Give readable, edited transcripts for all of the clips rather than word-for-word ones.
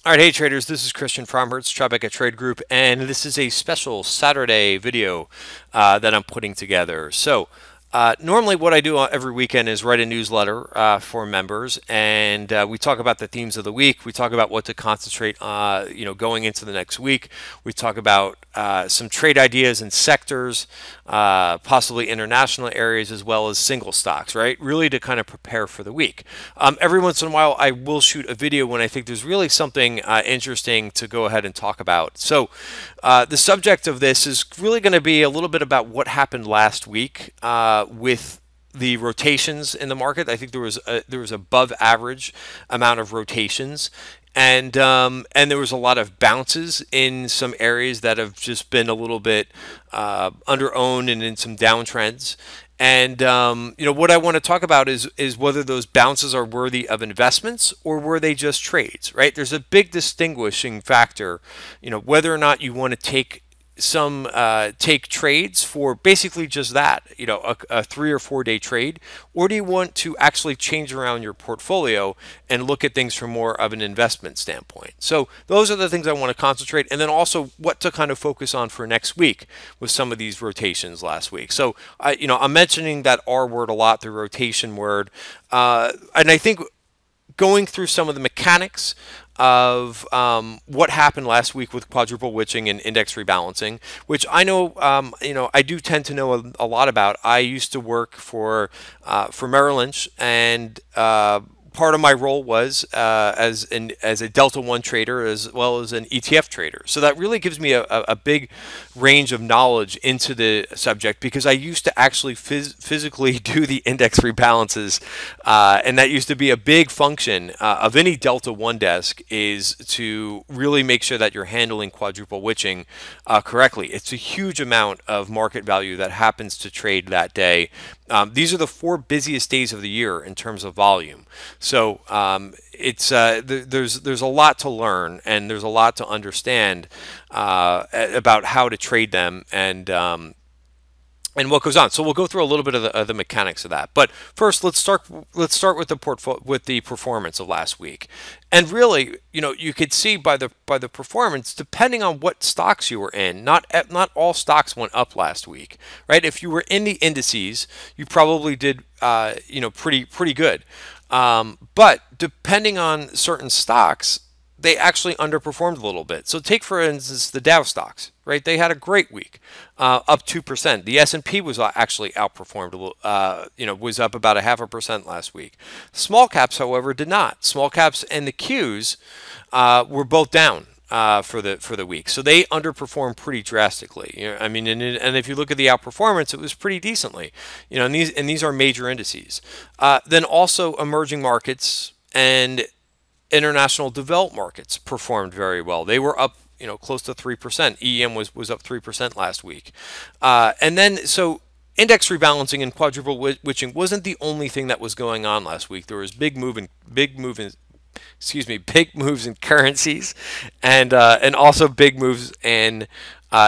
All right, hey traders, this is Christian from Tribeca Trade Group, and this is a special Saturday video that I'm putting together. Normally what I do every weekend is write a newsletter for members, and we talk about the themes of the week. We talk about what to concentrate going into the next week. We talk about some trade ideas in sectors, possibly international areas, as well as single stocks, right? Really to kind of prepare for the week. Every once in a while, I will shoot a video when I think there's really something interesting to go ahead and talk about. The subject of this is really going to be a little bit about what happened last week with the rotations in the market. I think there was above average amount of rotations, and there was a lot of bounces in some areas that have just been a little bit under owned and in some downtrends. And what I want to talk about is whether those bounces are worthy of investments or were they just trades, right? There's a big distinguishing factor, whether or not you want to take trades for basically just that, a 3 or 4 day trade, or do you want to actually change around your portfolio and look at things from more of an investment standpoint? So those are the things I want to concentrate, and then also what to kind of focus on for next week with some of these rotations last week. So I'm mentioning that R word a lot, the rotation word, and I think going through some of the mechanics of what happened last week with quadruple witching and index rebalancing, which I know, I do tend to know a lot about. I used to work for Merrill Lynch, and part of my role was as a Delta One trader as well as an ETF trader. So that really gives me a big range of knowledge into the subject, because I used to actually physically do the index rebalances, and that used to be a big function of any Delta One desk, is to really make sure that you're handling quadruple witching correctly. It's a huge amount of market value that happens to trade that day. These are the 4 busiest days of the year in terms of volume. So there's a lot to learn, and there's a lot to understand about how to trade them, and what goes on. So we'll go through a little bit of the mechanics of that. But first, let's start with the performance of last week. And really, you could see by the performance, depending on what stocks you were in, not all stocks went up last week, right? If you were in the indices, you probably did pretty good. But depending on certain stocks, they actually underperformed a little bit. So take, for instance, the Dow stocks, right? They had a great week, up 2%. The S&P was actually outperformed, was up about 0.5% last week. Small caps, however, did not. Small caps and the Qs were both down for the week. So they underperformed pretty drastically. I mean, and if you look at the outperformance, it was pretty decently. And these are major indices. Then also emerging markets and international developed markets performed very well. They were up, close to 3%. EM was up 3% last week. And then, so index rebalancing and quadruple witching wasn't the only thing that was going on last week. There was big moves in currencies, and also big moves in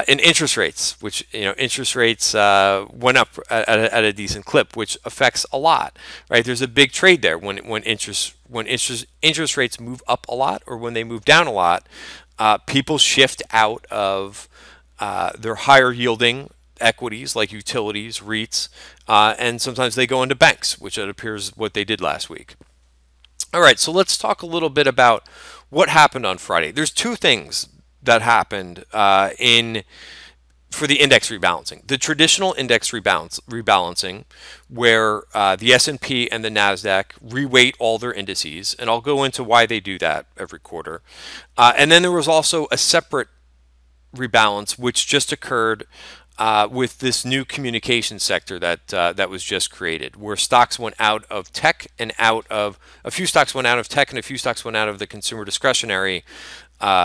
interest rates, which interest rates went up at a decent clip, which affects a lot, right? There's a big trade there when interest rates move up a lot, or when they move down a lot. People shift out of their higher yielding equities like utilities, REITs, and sometimes they go into banks, which it appears what they did last week. All right, so let's talk a little bit about what happened on Friday. There's 2 things that happened for the index rebalancing. The traditional index rebalancing, where the S&P and the NASDAQ reweight all their indices, and I'll go into why they do that every quarter. And then there was also a separate rebalance, which just occurred with this new communication sector that was just created, where stocks went out of tech and a few stocks went out of tech, and a few stocks went out of the consumer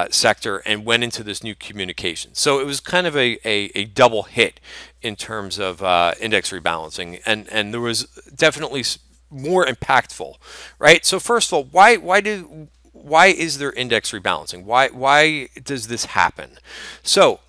sector and went into this new communication. So it was kind of a double hit in terms of index rebalancing, and there was definitely more impactful, right? So first of all, why is there index rebalancing? Why does this happen? So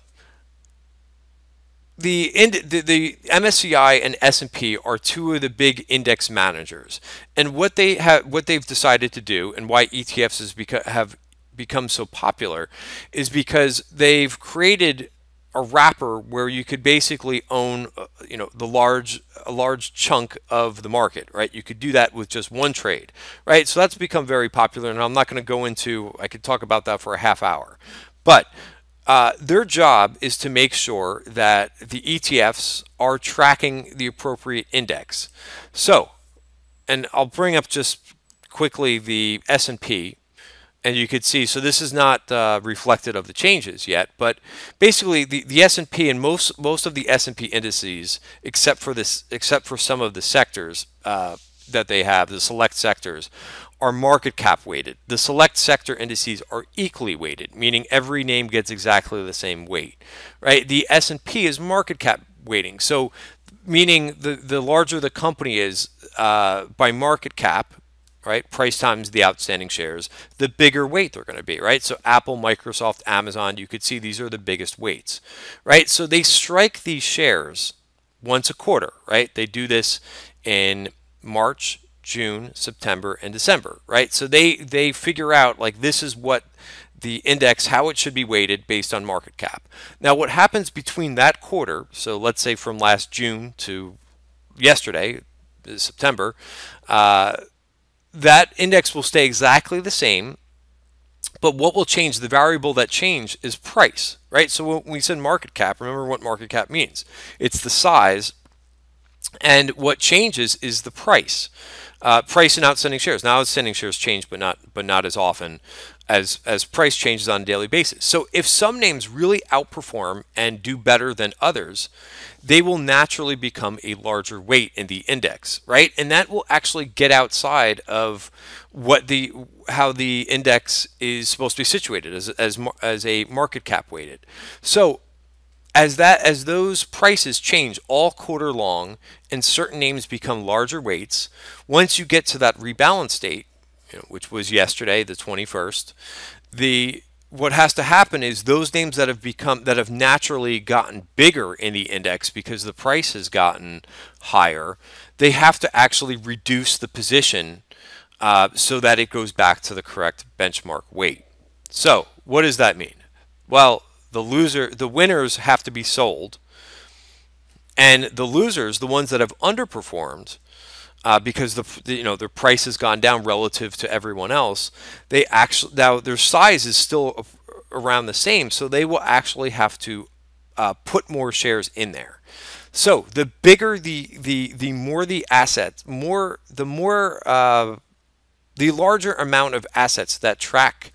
the MSCI and S&P are 2 of the big index managers, and what they've decided to do, and why ETFs have become so popular is because they've created a wrapper where you could basically own, a large chunk of the market, right? You could do that with just one trade, right? So that's become very popular, and I'm not going to go into. I could talk about that for a half hour, but their job is to make sure that the ETFs are tracking the appropriate index. So, and I'll bring up just quickly the S&P, and you could see, so this is not reflected of the changes yet, but basically the S&P and most of the S&P indices, except for some of the sectors that they have, the select sectors, are market cap weighted. The select sector indices are equally weighted, meaning every name gets exactly the same weight, right? The S&P is market cap weighting, so meaning the larger the company is by market cap, right? Price times the outstanding shares, the bigger weight they're going to be, right? So Apple, Microsoft, Amazon, you could see these are the biggest weights, right? So they strike these shares once a quarter, right? They do this in March, June, September, and December, right? So they figure out like this is what the index, how it should be weighted based on market cap. Now, what happens between that quarter, so let's say from last June to yesterday, September, that index will stay exactly the same, but what will change, the variable that change is price, right? So when we said market cap, remember what market cap means. It's the size, and what changes is the price. Price and outstanding shares. Now outstanding shares change, but not as often as price changes on a daily basis. So if some names really outperform and do better than others, they will naturally become a larger weight in the index, right? And that will actually get outside of how the index is supposed to be situated as a market cap weighted. So as those prices change all quarter long and certain names become larger weights, once you get to that rebalance date, which was yesterday, the 21st, what has to happen is those names that have naturally gotten bigger in the index because the price has gotten higher, they have to actually reduce the position so that it goes back to the correct benchmark weight. So what does that mean? Well, the winners have to be sold, and the losers, the ones that have underperformed, because their price has gone down relative to everyone else, now their size is still around the same, so they will actually have to put more shares in there. So the bigger the more the assets, the larger amount of assets that track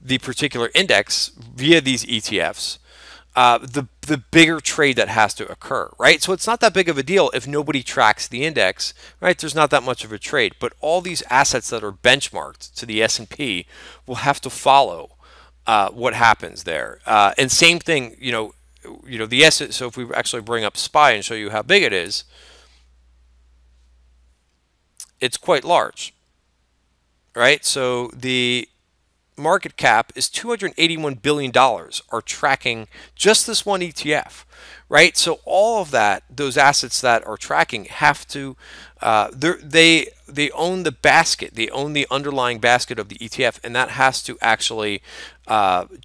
the particular index via these ETFs, the bigger trade that has to occur, right? So it's not that big of a deal if nobody tracks the index, right? There's not that much of a trade, but all these assets that are benchmarked to the S&P will have to follow what happens there. And same thing, the S. So if we actually bring up SPY and show you how big it is, it's quite large, right? So the market cap is $281 billion are tracking just this one ETF, right? So all of those assets that are tracking have to, they own the basket, they own the underlying basket of the ETF, and that has to actually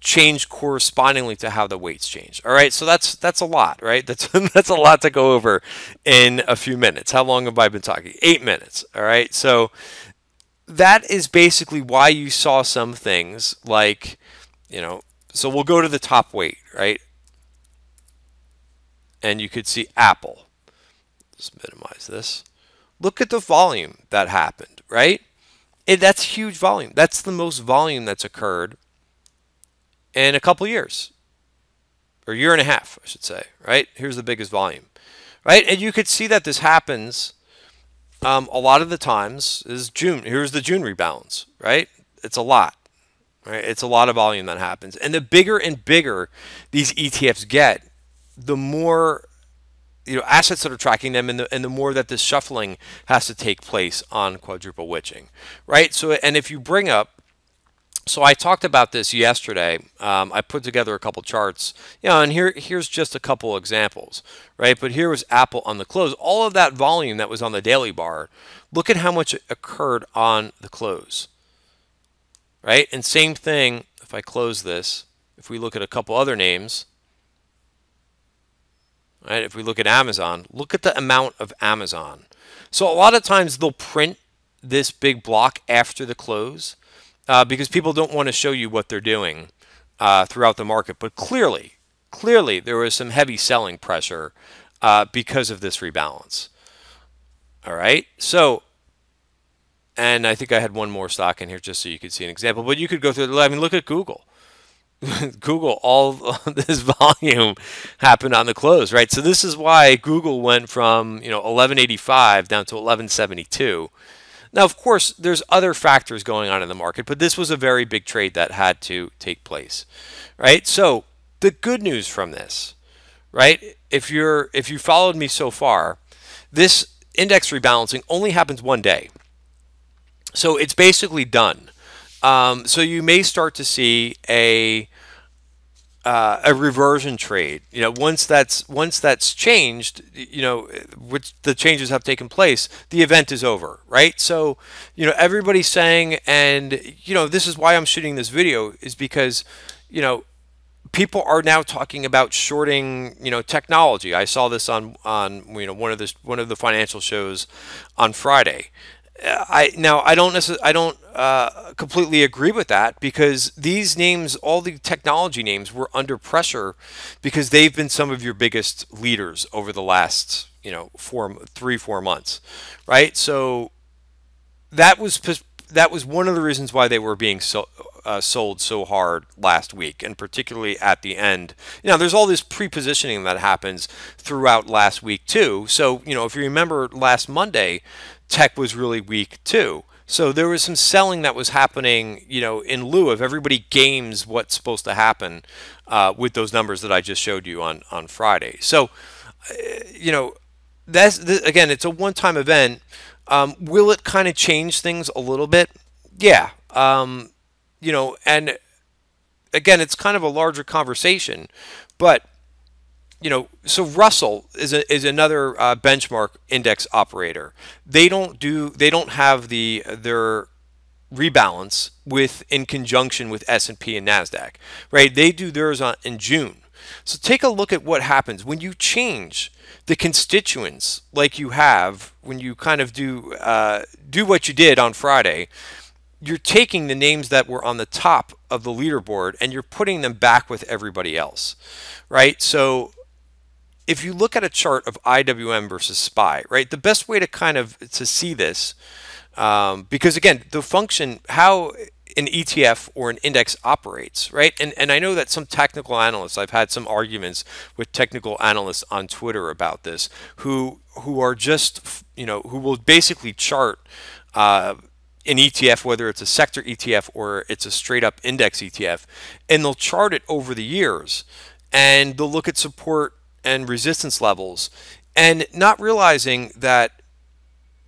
change correspondingly to how the weights change. All right, so that's a lot, right? That's a lot to go over in a few minutes. How long have I been talking? 8 minutes. All right, so that is basically why you saw some things like, so we'll go to the top weight, right? And you could see Apple. Let's minimize this. Look at the volume that happened, right? That's huge volume. That's the most volume that's occurred in a couple years, or a year and a half, I should say, right? Here's the biggest volume, right? And you could see that this happens a lot of the times is June. Here's the June rebalance, right? It's a lot, right? It's a lot of volume that happens. And the bigger and bigger these ETFs get, the more assets that are tracking them, and the more that this shuffling has to take place on quadruple witching, right? So, and if you bring up, so I talked about this yesterday. I put together a couple charts, and here's just a couple examples, right? But here was Apple on the close. All of that volume that was on the daily bar, look at how much occurred on the close, right? And same thing if I close this, if we look at a couple other names, right? If we look at Amazon, look at the amount of Amazon. So a lot of times they'll print this big block after the close because people don't want to show you what they're doing throughout the market. But clearly there was some heavy selling pressure because of this rebalance. All right, so, and I think I had one more stock in here just so you could see an example, but you could go through, I mean, look at Google. Google, all this volume happened on the close, right? So this is why Google went from, 1185 down to 1172. Now, of course, there's other factors going on in the market, but this was a very big trade that had to take place, right? So the good news from this, right? If you followed me so far, this index rebalancing only happens one day. So it's basically done. So you may start to see a reversion trade. Once that's changed, which the changes have taken place, the event is over, right? So, everybody's saying, and this is why I'm shooting this video, is because, people are now talking about shorting, technology. I saw this on one of the financial shows on Friday. I don't completely agree with that, because these names, all the technology names, were under pressure because they've been some of your biggest leaders over the last 3-4 months, right? So that was one of the reasons why they were being sold so hard last week, and particularly at the end. There's all this pre-positioning that happens throughout last week too. So, if you remember last Monday, tech was really weak too. So there was some selling that was happening, in lieu of everybody games what's supposed to happen with those numbers that I just showed you on Friday. So, again, it's a one-time event. Will it kind of change things a little bit? Yeah. And again, it's kind of a larger conversation, but so Russell is another benchmark index operator. They don't have their rebalance in conjunction with S&P and NASDAQ, right? They do theirs in June. So take a look at what happens when you change the constituents, like you have when you kind of do what you did on Friday. You're taking the names that were on the top of the leaderboard and you're putting them back with everybody else, right? So if you look at a chart of IWM versus SPY, right, the best way to see this, because again, the function, how an ETF or an index operates, right? And I know that some technical analysts, I've had some arguments with technical analysts on Twitter about this, who are just, who will basically chart an ETF, whether it's a sector ETF or it's a straight up index ETF, and they'll chart it over the years, and they'll look at support and resistance levels, and not realizing that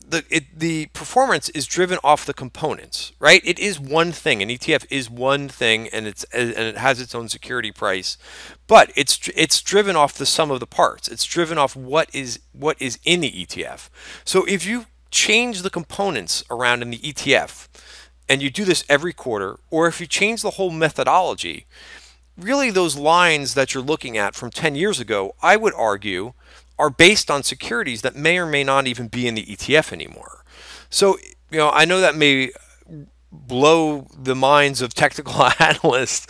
the performance is driven off the components, right? It is one thing. An ETF is one thing, and it has its own security price, but it's driven off the sum of the parts. It's driven off what is in the ETF. So if you change the components around in the ETF, and you do this every quarter, or if you change the whole methodology, really those lines that you're looking at from 10 years ago, I would argue, are based on securities that may or may not even be in the ETF anymore. So, I know that may blow the minds of technical analysts,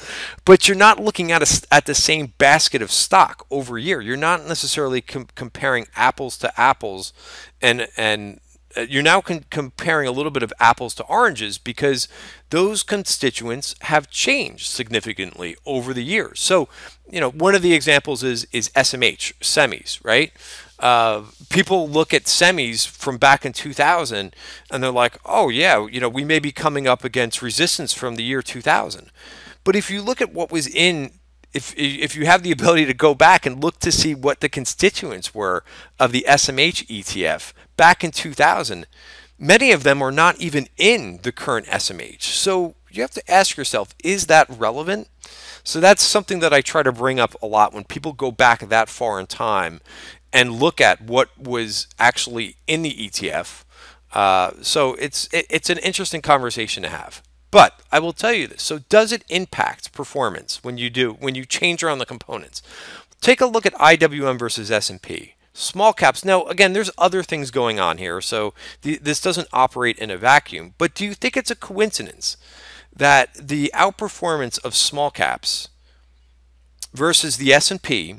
but you're not looking at the same basket of stock over a year. You're not necessarily comparing apples to apples, and you're now comparing a little bit of apples to oranges, because those constituents have changed significantly over the years. So, one of the examples is SMH, semis, right? People look at semis from back in 2000 and they're like, oh yeah, we may be coming up against resistance from the year 2000. But if you look at what was if you have the ability to go back and look to see what the constituents were of the SMH ETF back in 2000, many of them are not even in the current SMH. So you have to ask yourself, is that relevant? So that's something that I try to bring up a lot when people go back that far in time and look at what was actually in the ETF. So it's an interesting conversation to have. But I will tell you this. So does it impact performance when you change around the components? Take a look at IWM versus S&P. Small caps. Now, again, there's other things going on here, so this doesn't operate in a vacuum. But do you think it's a coincidence that the outperformance of small caps versus the S&P,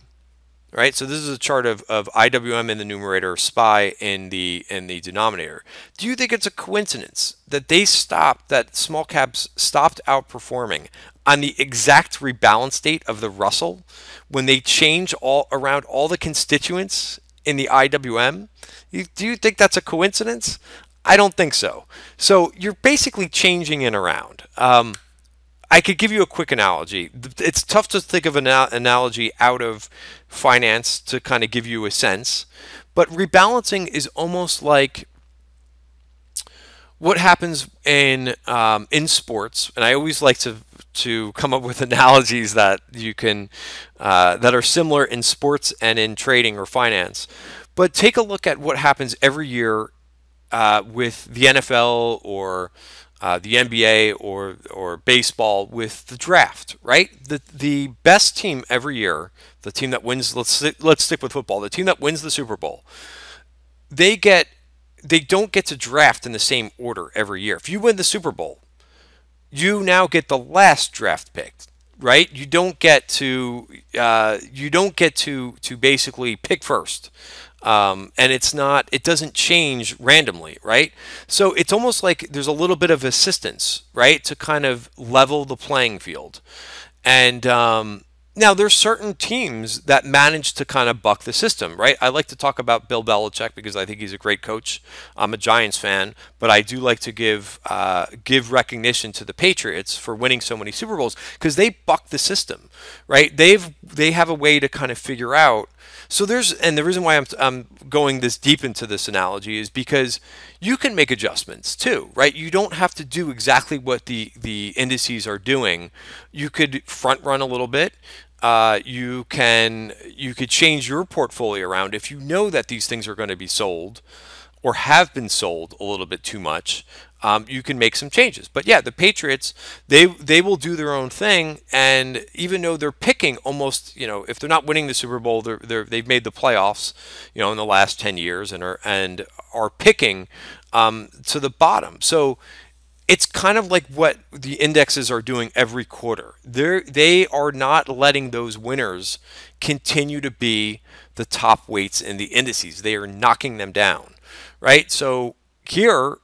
right? So this is a chart of IWM in the numerator, SPY in the denominator. Do you think it's a coincidence that that small caps stopped outperforming on the exact rebalance date of the Russell when they change all around all the constituents in the IWM? Do you think that's a coincidence? I don't think so. So you're basically changing it around. I could give you a quick analogy. It's tough to think of an analogy out of finance to kind of give you a sense, but rebalancing is almost like what happens in sports. And I always like to come up with analogies that you can that are similar in sports and in trading or finance. But take a look at what happens every year with the NFL or the NBA or baseball with the draft, right? The best team every year, the team that wins. Let's stick with football. The team that wins the Super Bowl, they get they don't get to draft in the same order every year. If you win the Super Bowl, you now get the last draft pick, right? You don't get to basically pick first. And it doesn't change randomly, right? So it's almost like there's a little bit of assistance, right, to kind of level the playing field. And now there's certain teams that manage to kind of buck the system, right? I like to talk about Bill Belichick because I think he's a great coach. I'm a Giants fan, but I do like to give recognition to the Patriots for winning so many Super Bowls because they buck the system, right? They have a way to kind of figure out. So the reason why I'm going this deep into this analogy is because you can make adjustments too, right? You don't have to do exactly what the indices are doing. You could front run a little bit. You could change your portfolio around if you know that these things are going to be sold or have been sold a little bit too much. You can make some changes. But yeah, the Patriots, they will do their own thing, and even though they're picking almost, if they're not winning the Super Bowl, they've made the playoffs, in the last 10 years and are picking to the bottom. So it's kind of like what the indexes are doing every quarter. They are not letting those winners continue to be the top weights in the indices. They are knocking them down, right? So here,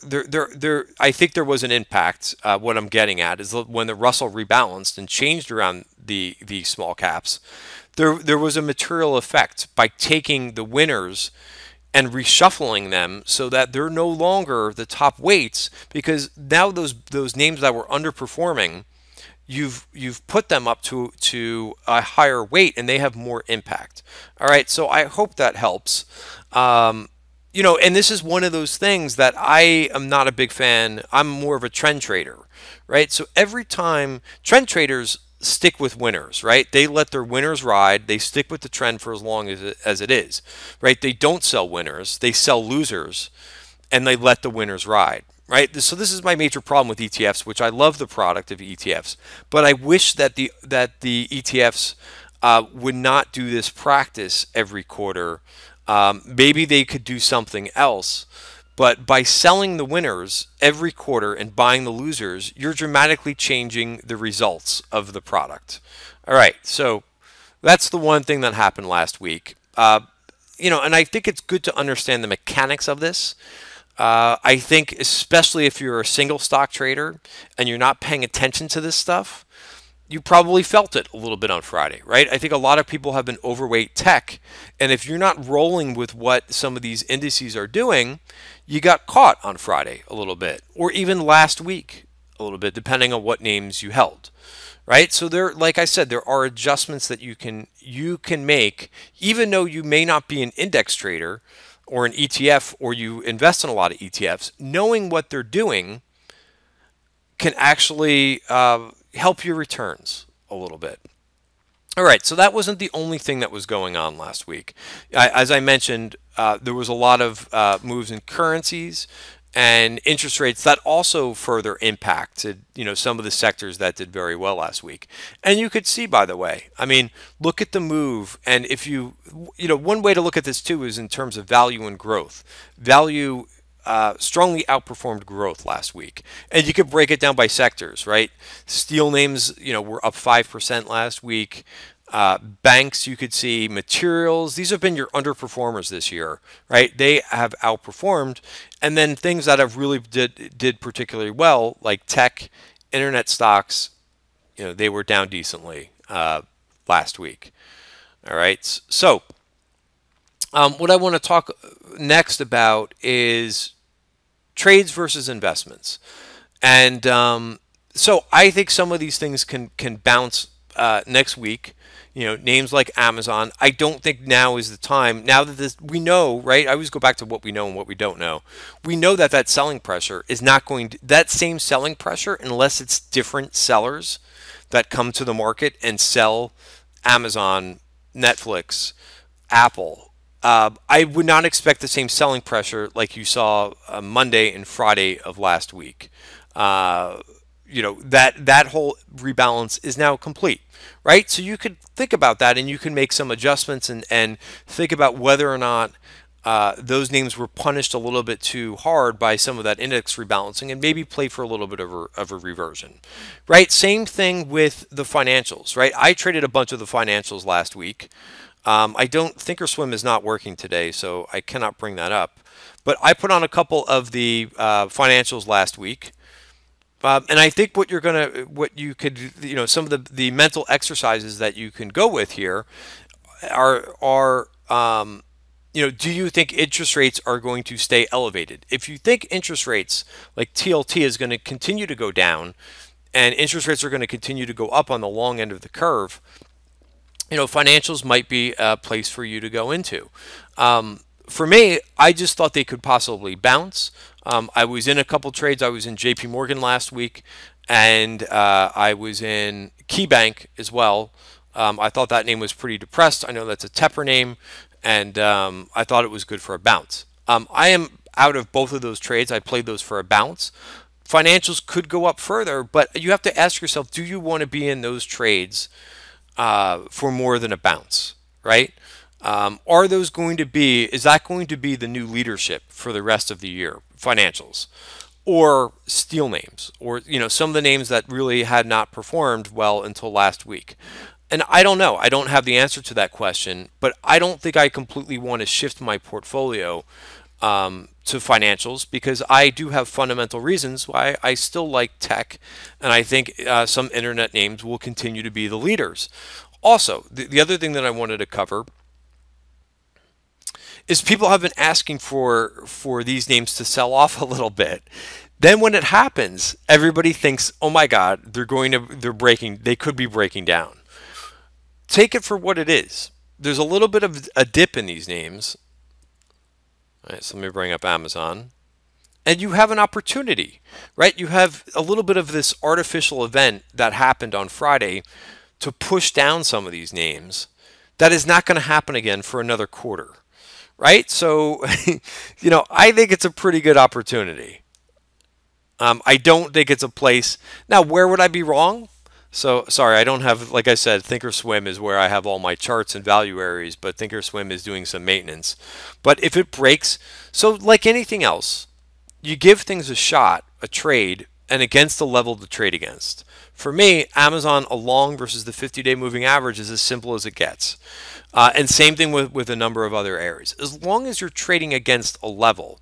I think there was an impact. What I'm getting at is when the Russell rebalanced and changed around the small caps, there was a material effect by taking the winners and reshuffling them so that they're no longer the top weights, because now those names that were underperforming, you've put them up to a higher weight and they have more impact. All right, so I hope that helps. And this is one of those things that I am not a big fan. I'm more of a trend trader, right? So every time trend traders stick with winners, right? They let their winners ride. They stick with the trend for as long as it is, right? They don't sell winners. They sell losers, and they let the winners ride, right? So this is my major problem with ETFs, which I love the product of ETFs, but I wish that the ETFs would not do this practice every quarter. Maybe they could do something else. But by selling the winners every quarter and buying the losers, you're dramatically changing the results of the product. All right, so that's the one thing that happened last week. And I think it's good to understand the mechanics of this. I think especially if you're a single stock trader and you're not paying attention to this stuff, you probably felt it a little bit on Friday, right? I think a lot of people have been overweight tech, and if you're not rolling with what some of these indices are doing, you got caught on Friday a little bit, or even last week a little bit, depending on what names you held, right? So like I said, there are adjustments that you can make, even though you may not be an index trader or an ETF, or you invest in a lot of ETFs. Knowing what they're doing can actually help your returns a little bit. All right, so that wasn't the only thing that was going on last week. As I mentioned, there was a lot of moves in currencies, and interest rates, that also further impacted, some of the sectors that did very well last week. And you could see, by the way, I mean, look at the move. And if one way to look at this too is in terms of value and growth. Value strongly outperformed growth last week. And you could break it down by sectors, right? Steel names, were up 5% last week. Banks, you could see materials. These have been your underperformers this year, right? They have outperformed. And then things that have really did particularly well, like tech, internet stocks, they were down decently last week. All right. So what I want to talk next about is trades versus investments. And so I think some of these things can bounce next week. Names like Amazon. I don't think now is the time. Now that we know, right? I always go back to what we know and what we don't know. We know that selling pressure is not going to, that same selling pressure, unless it's different sellers that come to the market and sell Amazon, Netflix, Apple. I would not expect the same selling pressure like you saw Monday and Friday of last week. That whole rebalance is now complete, right? So you could think about that, and you can make some adjustments and think about whether or not those names were punished a little bit too hard by some of that index rebalancing, and maybe play for a little bit of a reversion, right? Same thing with the financials, right? I traded a bunch of the financials last week. I don't, Thinkorswim is not working today, so I cannot bring that up. But I put on a couple of the financials last week. And I think what you could, some of the mental exercises that you can go with here are do you think interest rates are going to stay elevated? If you think interest rates like TLT is going to continue to go down, and interest rates are going to continue to go up on the long end of the curve, financials might be a place for you to go into. For me, I just thought they could possibly bounce. I was in a couple trades. I was in JP Morgan last week, and I was in KeyBank as well. I thought that name was pretty depressed. I know that's a Tepper name, and I thought it was good for a bounce. I am out of both of those trades. I played those for a bounce. Financials could go up further, but you have to ask yourself, do you want to be in those trades for more than a bounce, right? Are those going to be, is that going to be the new leadership for the rest of the year? Financials or steel names, or some of the names that really had not performed well until last week. And I don't know. I don't have the answer to that question, but I don't think I completely want to shift my portfolio to financials, because I do have fundamental reasons why I still like tech, and I think some internet names will continue to be the leaders. Also, the other thing that I wanted to cover is people have been asking for these names to sell off a little bit. Then when it happens, everybody thinks, "Oh my God, they could be breaking down." Take it for what it is. There's a little bit of a dip in these names. All right, so let me bring up Amazon. And you have an opportunity, right? You have a little bit of this artificial event that happened on Friday to push down some of these names. That is not going to happen again for another quarter. Right? So, I think it's a pretty good opportunity. I don't think it's a place. Now, where would I be wrong? So, sorry, I don't have, like I said, Thinkorswim is where I have all my charts and value areas, but Thinkorswim is doing some maintenance. But if it breaks, so like anything else, you give things a shot, a trade, and against the level to trade against. For me, Amazon along versus the 50-day moving average is as simple as it gets. And same thing with a number of other areas. As long as you're trading against a level,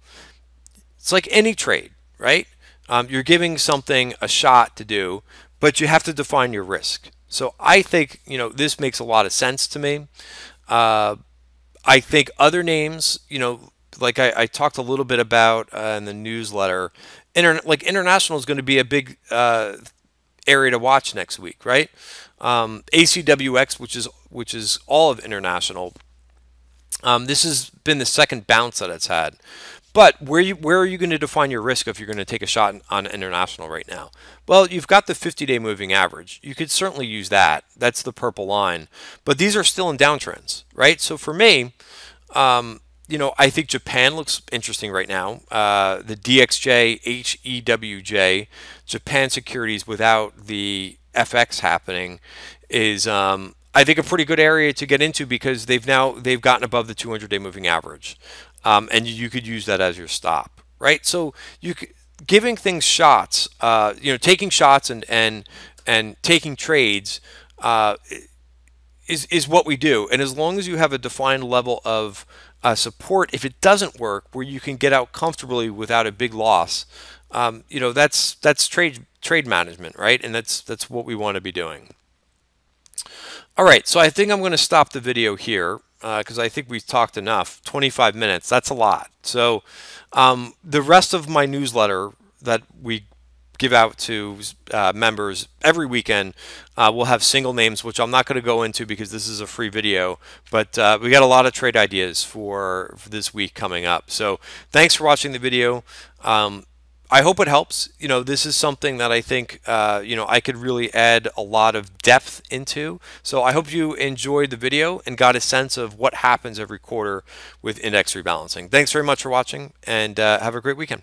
it's like any trade, right? You're giving something a shot to do, but you have to define your risk. So I think, this makes a lot of sense to me. I think other names, like I talked a little bit about in the newsletter, international is going to be a big area to watch next week, right? ACWX, which is all of international. This has been the second bounce that it's had. But where are you going to define your risk if you're going to take a shot on international right now? Well, you've got the 50-day moving average. You could certainly use that. That's the purple line. But these are still in downtrends, right? So for me, I think Japan looks interesting right now. The DXJ, HEWJ, Japan securities without the FX happening is, I think, a pretty good area to get into because they've gotten above the 200-day moving average, and you could use that as your stop, right? So giving things shots, taking shots and taking trades. Is what we do. And as long as you have a defined level of support, if it doesn't work, where you can get out comfortably without a big loss, that's trade management, right? And that's what we want to be doing. All right, so I think I'm going to stop the video here because I think we've talked enough. 25 minutes, that's a lot. So the rest of my newsletter that we give out to members every weekend. We'll have single names, which I'm not going to go into because this is a free video, but we got a lot of trade ideas for this week coming up. So thanks for watching the video. I hope it helps. This is something that I think, I could really add a lot of depth into. So I hope you enjoyed the video and got a sense of what happens every quarter with index rebalancing. Thanks very much for watching, and have a great weekend.